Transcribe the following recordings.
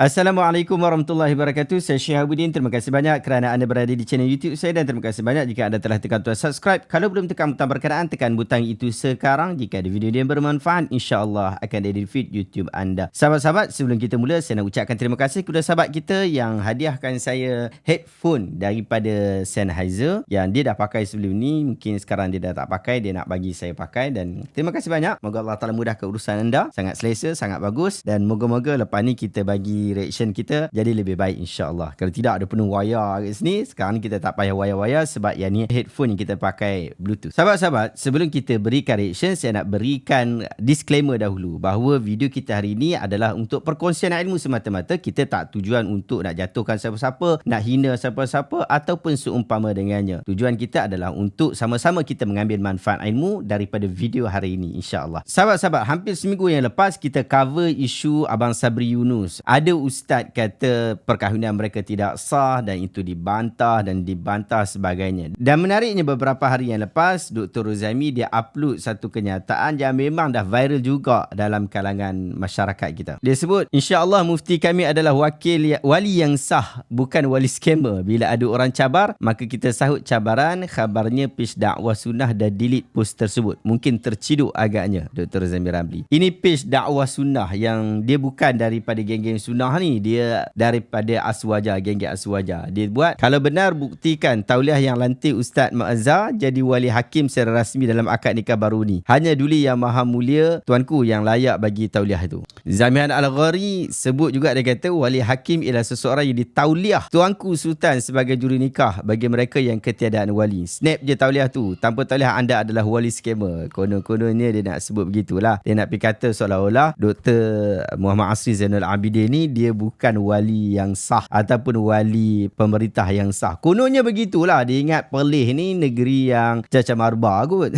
Assalamualaikum warahmatullahi wabarakatuh. Saya Syihabuddin. Terima kasih banyak kerana anda berada di channel YouTube saya dan terima kasih banyak jika anda telah tekan butang subscribe. Kalau belum tekan butang berkenaan, tekan butang itu sekarang. Jika ada video yang bermanfaat, insya-Allah akan ada di feed YouTube anda. Sahabat-sahabat, sebelum kita mula, saya nak ucapkan terima kasih kepada sahabat kita yang hadiahkan saya headphone daripada Sennheiser yang dia dah pakai sebelum ni. Mungkin sekarang dia dah tak pakai, dia nak bagi saya pakai dan terima kasih banyak. Moga Allah Taala mudahkan urusan anda. Sangat selesa, sangat bagus dan moga-moga lepas ni kita bagi reaction kita jadi lebih baik insya-Allah. Kalau tidak ada penuh wayar kat sini, sekarang ni kita tak payah wayar-wayar sebab yang ni headphone yang kita pakai Bluetooth. Sahabat-sahabat, sebelum kita berikan reaction, saya nak berikan disclaimer dahulu bahawa video kita hari ini adalah untuk perkongsian ilmu semata-mata. Kita tak tujuan untuk nak jatuhkan siapa-siapa, nak hina siapa-siapa ataupun seumpama dengannya. Tujuan kita adalah untuk sama-sama kita mengambil manfaat ilmu daripada video hari ini insya-Allah. Sahabat-sahabat, hampir seminggu yang lepas kita cover isu Abang Sabri Yunus. Ada ustaz kata perkahwinan mereka tidak sah dan itu dibantah sebagainya. Dan menariknya beberapa hari yang lepas Dr. Rozaimi dia upload satu kenyataan yang memang dah viral juga dalam kalangan masyarakat kita. Dia sebut, insya-Allah mufti kami adalah wali yang sah, bukan wali scammer. Bila ada orang cabar, maka kita sahut cabaran. Khabarnya page dakwah sunnah dah delete post tersebut. Mungkin terciduk agaknya Dr. Rozaimi Ramli. Ini page dakwah sunnah yang dia bukan daripada geng-geng sunnah ni, dia daripada Aswaja, geng-geng Aswaja. Dia buat, kalau benar buktikan tauliah yang lantik Ustaz Muazzar jadi wali hakim secara rasmi dalam akad nikah baru ni. Hanya Duli Yang Maha Mulia Tuanku yang layak bagi tauliah itu. Zamian Al-Ghari sebut juga, dia kata wali hakim ialah seseorang yang ditauliah Tuanku Sultan sebagai juru nikah bagi mereka yang ketiadaan wali. Snap je tauliah tu, tanpa tauliah anda adalah wali scammer. Konon-kononnya dia nak sebut begitulah. Dia nak pergi kata seolah-olah Dr. Muhammad Asri Zainal Abidin ni dia bukan wali yang sah ataupun wali pemerintah yang sah. Kononnya begitulah. Dia ingat Perlis ni negeri yang caca marba kot.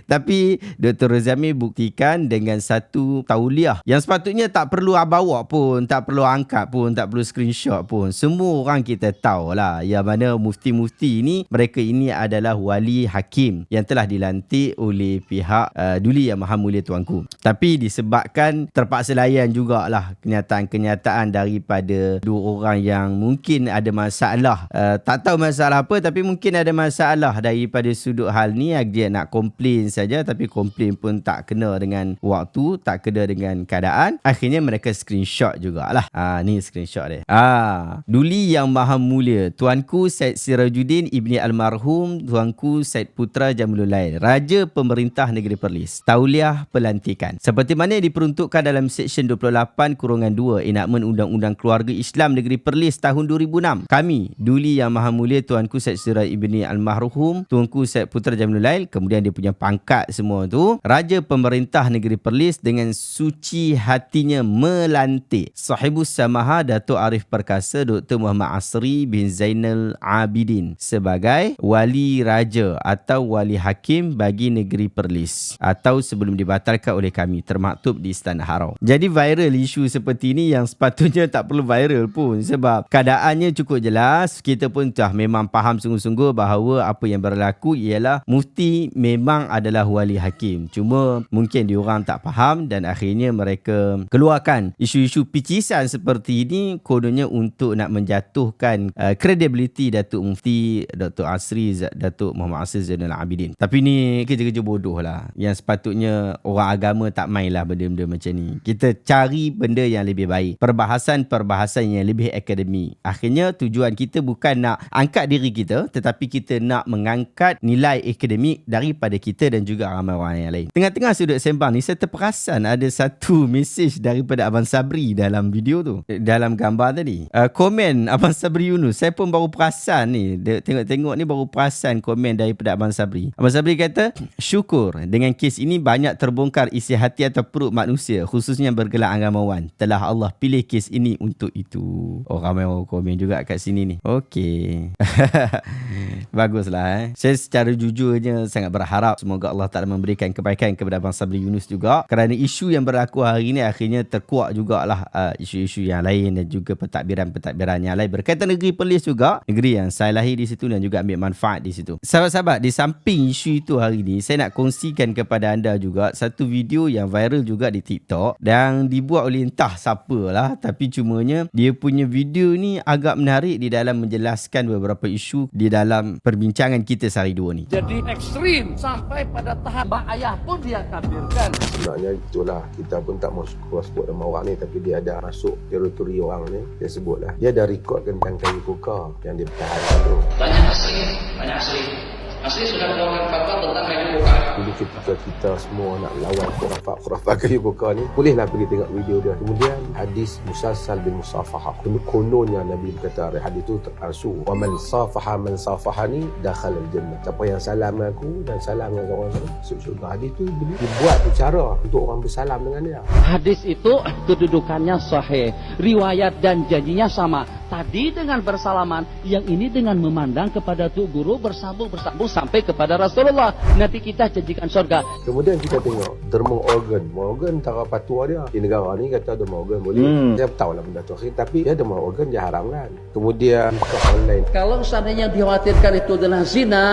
Tapi Dr. Rozaimi buktikan dengan satu tauliah yang sepatutnya tak perlu bawa pun, tak perlu angkat pun, tak perlu screenshot pun. Semua orang kita tahulah yang mana mufti-mufti ni, mereka ini adalah wali hakim yang telah dilantik oleh pihak Duli Yang Maha Mulia Tuanku. Tapi disebabkan terpaksa layan jugalah kenyataan daripada dua orang yang mungkin ada masalah, tak tahu masalah apa, tapi mungkin ada masalah daripada sudut hal ni. Dia nak komplain saja, tapi komplain pun tak kena dengan waktu, tak kena dengan keadaan. Akhirnya mereka screenshot jugalah. Ni screenshot dia. Duli Yang Maha Mulia Tuanku Said Sirajuddin Ibni Almarhum Tuanku Said Putra Jamilul Lail, Raja Pemerintah Negeri Perlis. Tauliah pelantikan seperti mana diperuntukkan dalam Seksyen 28/2 Enakmen Undang-Undang Keluarga Islam Negeri Perlis tahun 2006. Kami, Duli Yang Maha Mulia Tuanku Said Sirajuddin Ibni Almarhum Tuanku Said Putra Jamilul Lail, kemudian dia punya pangkat semua tu, Raja Pemerintah Negeri Perlis, dengan suci hatinya melantik Sahibus Samaha Datuk Arif Perkasa Dr. Muhammad Asri bin Zainal Abidin sebagai wali raja atau wali hakim bagi negeri Perlis, atau sebelum dibatalkan oleh kami, termaktub di Istana Harau. Jadi viral isu seperti ini yang sepatutnya tak perlu viral pun, sebab keadaannya cukup jelas. Kita pun dah memang faham sungguh-sungguh bahawa apa yang berlaku ialah mufti memang adalah wali hakim. Cuma mungkin diorang tak faham dan akhirnya mereka keluarkan isu-isu picisan seperti ini, kononnya untuk nak menjatuhkan kredibiliti Datuk Mufti Dr. Datuk Muhammad Asri Zainal Abidin. Tapi ni kerja-kerja bodoh lah, yang sepatutnya orang agama tak mainlah benda-benda macam ni. Kita cari benda yang lebih baik, perbahasan yang lebih akademik. Akhirnya tujuan kita bukan nak angkat diri kita, tetapi kita nak mengangkat nilai akademik daripada kita dan juga ramai orang yang lain. Tengah-tengah sudut sembang ni, saya terperasan ada satu mesej daripada Abang Sabri dalam video tu, dalam gambar tadi. Komen Abang Sabri Yunus, saya pun baru perasan ni, tengok-tengok ni baru perasan komen daripada Abang Sabri. Abang Sabri kata, syukur dengan kes ini banyak terbongkar isi hati atau perut manusia, khususnya bergelar agamawan. Telah Allah pilih kes ini untuk itu. Oh, ramai orang komen juga kat sini ni. Okey. Baguslah. Saya secara jujurnya sangat berharap semoga Allah Ta'ala memberikan kebaikan kepada Abang Sabri Yunus juga, kerana isu yang berlaku hari ini akhirnya terkuak jugalah isu-isu yang lain dan juga pentadbiran-pentadbiran yang lain berkaitan negeri Perlis juga, negeri yang saya lahir di situ dan juga ambil manfaat di situ. Sahabat-sahabat, di samping isu itu hari ini, saya nak kongsikan kepada anda juga satu video yang viral juga di TikTok dan dibuat oleh entah siapa apalah, tapi cumanya dia punya video ni agak menarik di dalam menjelaskan beberapa isu di dalam perbincangan kita sehari dua ni. Jadi ekstrim sampai pada tahap mak ayah pun dia kafirkan. Sebenarnya itulah, kita pun tak mau sebut nama orang ni, tapi dia ada masuk teritori orang ni. Dia sebutlah dia ada rekod tentang kayu koka yang dia pertahankan tu. Banyak asli. Asli sudah mengeluarkan fatwa tentang kayu koka. Jadi ketika kita semua nak lawan khurafat kayu koka ni, bolehlah pergi tengok video dia. Kemudian hadis musalsal bin musafahah. Kononnya Nabi berkata, hadis tu terpalsu. Wa man safaha ni dakhala al-jannah. Siapa yang salam aku dan salam dengan orang lain masuk syurga. Hadis tu dibuat cara untuk orang bersalam dengan dia. Hadis itu kedudukannya sahih, riwayat dan janjinya sama. Tadi dengan bersalaman, yang ini dengan memandang kepada tu guru, bersambung sampai kepada Rasulullah. Nanti kita janjikan surga. Kemudian kita tengok derma organ antara patua dia. Di negara ni kata derma organ boleh. Saya tahu lah benda tu, tapi dia derma organ dia haramkan. Kemudian ke online. Kalau seandainya dikhawatirkan itu adalah zina,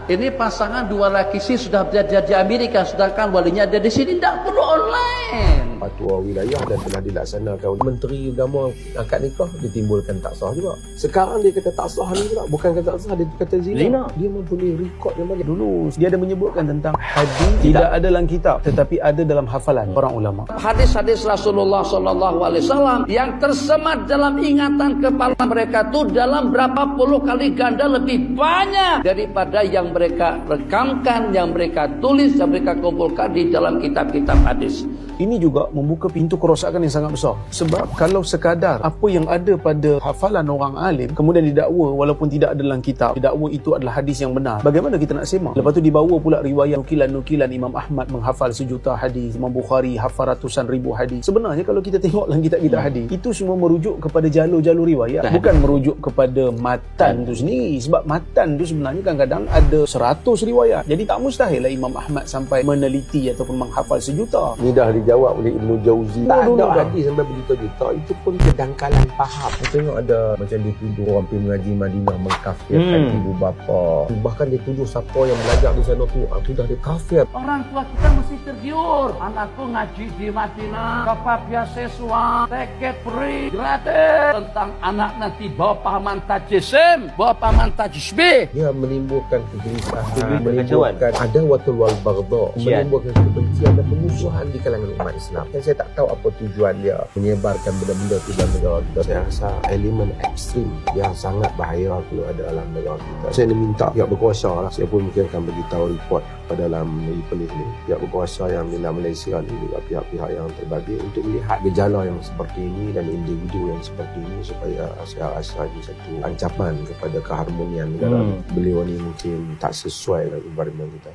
ini pasangan dua laki sih sudah berada di Amerika, sedangkan walinya ada di sini, tidak perlu online. Fatwa wilayah dan telah dilaksanakan Menteri Agama angkat nikah, ditimbulkan tak sah juga. Sekarang dia kata tak sah ni pula, bukan kata tak sah, dia kata zina. Dia mempunyai rekod yang banyak. Dulu dia ada menyebutkan tentang hadis tidak ada dalam kitab, tetapi ada dalam hafalan para ulama. Hadis-hadis Rasulullah SAW yang tersemat dalam ingatan kepala mereka itu dalam berapa puluh kali ganda lebih banyak daripada yang mereka rekamkan, yang mereka tulis, yang mereka kumpulkan di dalam kitab-kitab hadis. Ini juga membuka pintu kerosakan yang sangat besar. Sebab kalau sekadar apa yang ada pada hafalan orang alim kemudian didakwa walaupun tidak ada dalam kitab, didakwa itu adalah hadis yang benar, bagaimana kita nak semak? Lepas tu dibawa pula riwayat nukilan-nukilan Imam Ahmad menghafal 1 juta hadis, Imam Bukhari hafal ratusan ribu hadis. Sebenarnya kalau kita tengok dalam kitab-kitab hadis, itu semua merujuk kepada jalur-jalur riwayat, bukan merujuk kepada matan tu sendiri. Sebab matan tu sebenarnya kadang-kadang ada 100 riwayat. Jadi tak mustahil lah Imam Ahmad sampai meneliti ataupun menghafal 1 juta. Ni dah dijawab oleh Ibnu Jauzi. Tak ada hadis sampai berjuta-juta. Itu pun kedangkalan faham. Kita tengok ada macam dia tuduh orang pergi mengaji Madinah mengkafirkan ibu bapa. Bahkan dia tuduh siapa yang belajar di sana tu sudah dia kafir. Orang tua kita mesti tergiur. Anakku ngaji di Madinah, dapat beasiswa, tiket free, gratis. Tentang anak nanti bawa pahaman tajisim, bawa pahaman tajisbih. Dia menimbulkan kegelisahan, menimbulkan adawatul wal baghdha, menimbulkan kebencian dan pemusuhan di kalangan umat Islam. Dan saya tak tahu apa tujuan dia menyebarkan benda-benda tu dalam negara kita. Saya rasa elemen ekstrim yang sangat bahaya kalau ada dalam negara kita. Saya minta pihak berkuasa lah. Saya pun mungkin akan beritahu report pada dalam polis ni. Pihak berkuasa yang di Malaysia ni juga pihak-pihak yang terbagi untuk melihat gejala yang seperti ini dan individu yang seperti ini supaya saya rasa ini satu ancaman kepada keharmonian negara. Beliau ni mungkin tak sesuai dengan environment kita.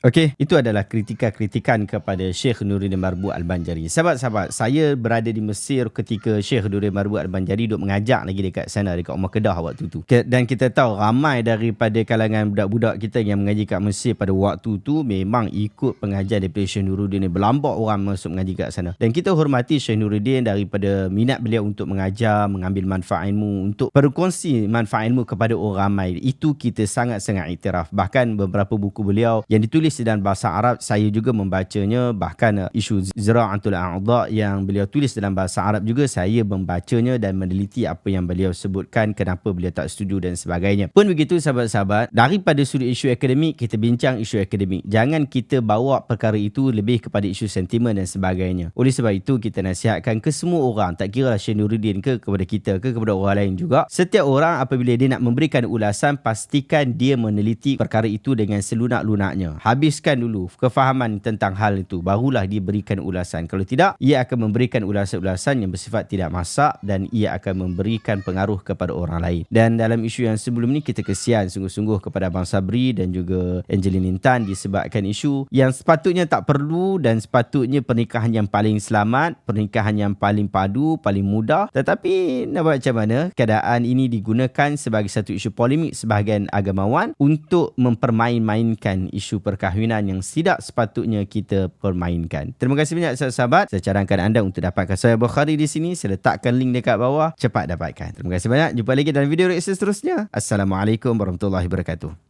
Okey, itu adalah kritikan kepada Syekh Nuruddin Marbu Al-Banjari. Sahabat-sahabat, saya berada di Mesir ketika Syekh Nuruddin Marbu Al-Banjari duk mengajar lagi dekat sana, dekat Umar Kedah waktu tu. Dan kita tahu ramai daripada kalangan budak-budak kita yang mengaji kat Mesir pada waktu tu memang ikut pengajar daripada Syekh Nuruddin ni. Berlambak orang masuk mengaji kat sana. Dan kita hormati Syekh Nuruddin daripada minat beliau untuk mengajar, mengambil manfaat ilmu, untuk berkongsi manfaat ilmu kepada orang ramai. Itu kita sangat-sangat iktiraf. Bahkan beberapa buku beliau yang ditulis dalam bahasa Arab, saya juga membacanya. Bahkan isu Zira'atul A'dha yang beliau tulis dalam bahasa Arab juga saya membacanya dan meneliti apa yang beliau sebutkan, kenapa beliau tak setuju dan sebagainya. Pun begitu sahabat-sahabat, daripada sudut isu akademik, kita bincang isu akademik. Jangan kita bawa perkara itu lebih kepada isu sentimen dan sebagainya. Oleh sebab itu, kita nasihatkan ke semua orang, tak kira Syekh Nuruddin ke kepada kita ke kepada orang lain juga, setiap orang apabila dia nak memberikan ulasan, pastikan dia meneliti perkara itu dengan selunak-lunaknya. Habiskan dulu kefahaman tentang hal itu, barulah dia berikan ulasan. Kalau tidak, ia akan memberikan ulasan-ulasan yang bersifat tidak masak dan ia akan memberikan pengaruh kepada orang lain. Dan dalam isu yang sebelum ni, kita kesian sungguh-sungguh kepada Abang Sabri dan juga Angelina Intan disebabkan isu yang sepatutnya tak perlu, dan sepatutnya pernikahan yang paling selamat, pernikahan yang paling padu, paling mudah. Tetapi nak buat macam mana, keadaan ini digunakan sebagai satu isu polemik sebahagian agamawan untuk mempermain-mainkan isu perkahwinan yang tidak sepatutnya kita permainkan. Terima kasih banyak sahabat-sahabat. Saya cadangkan anda untuk dapatkan Sahih Bukhari di sini. Saya letakkan link dekat bawah. Cepat dapatkan. Terima kasih banyak. Jumpa lagi dalam video reaksi seterusnya. Assalamualaikum warahmatullahi wabarakatuh.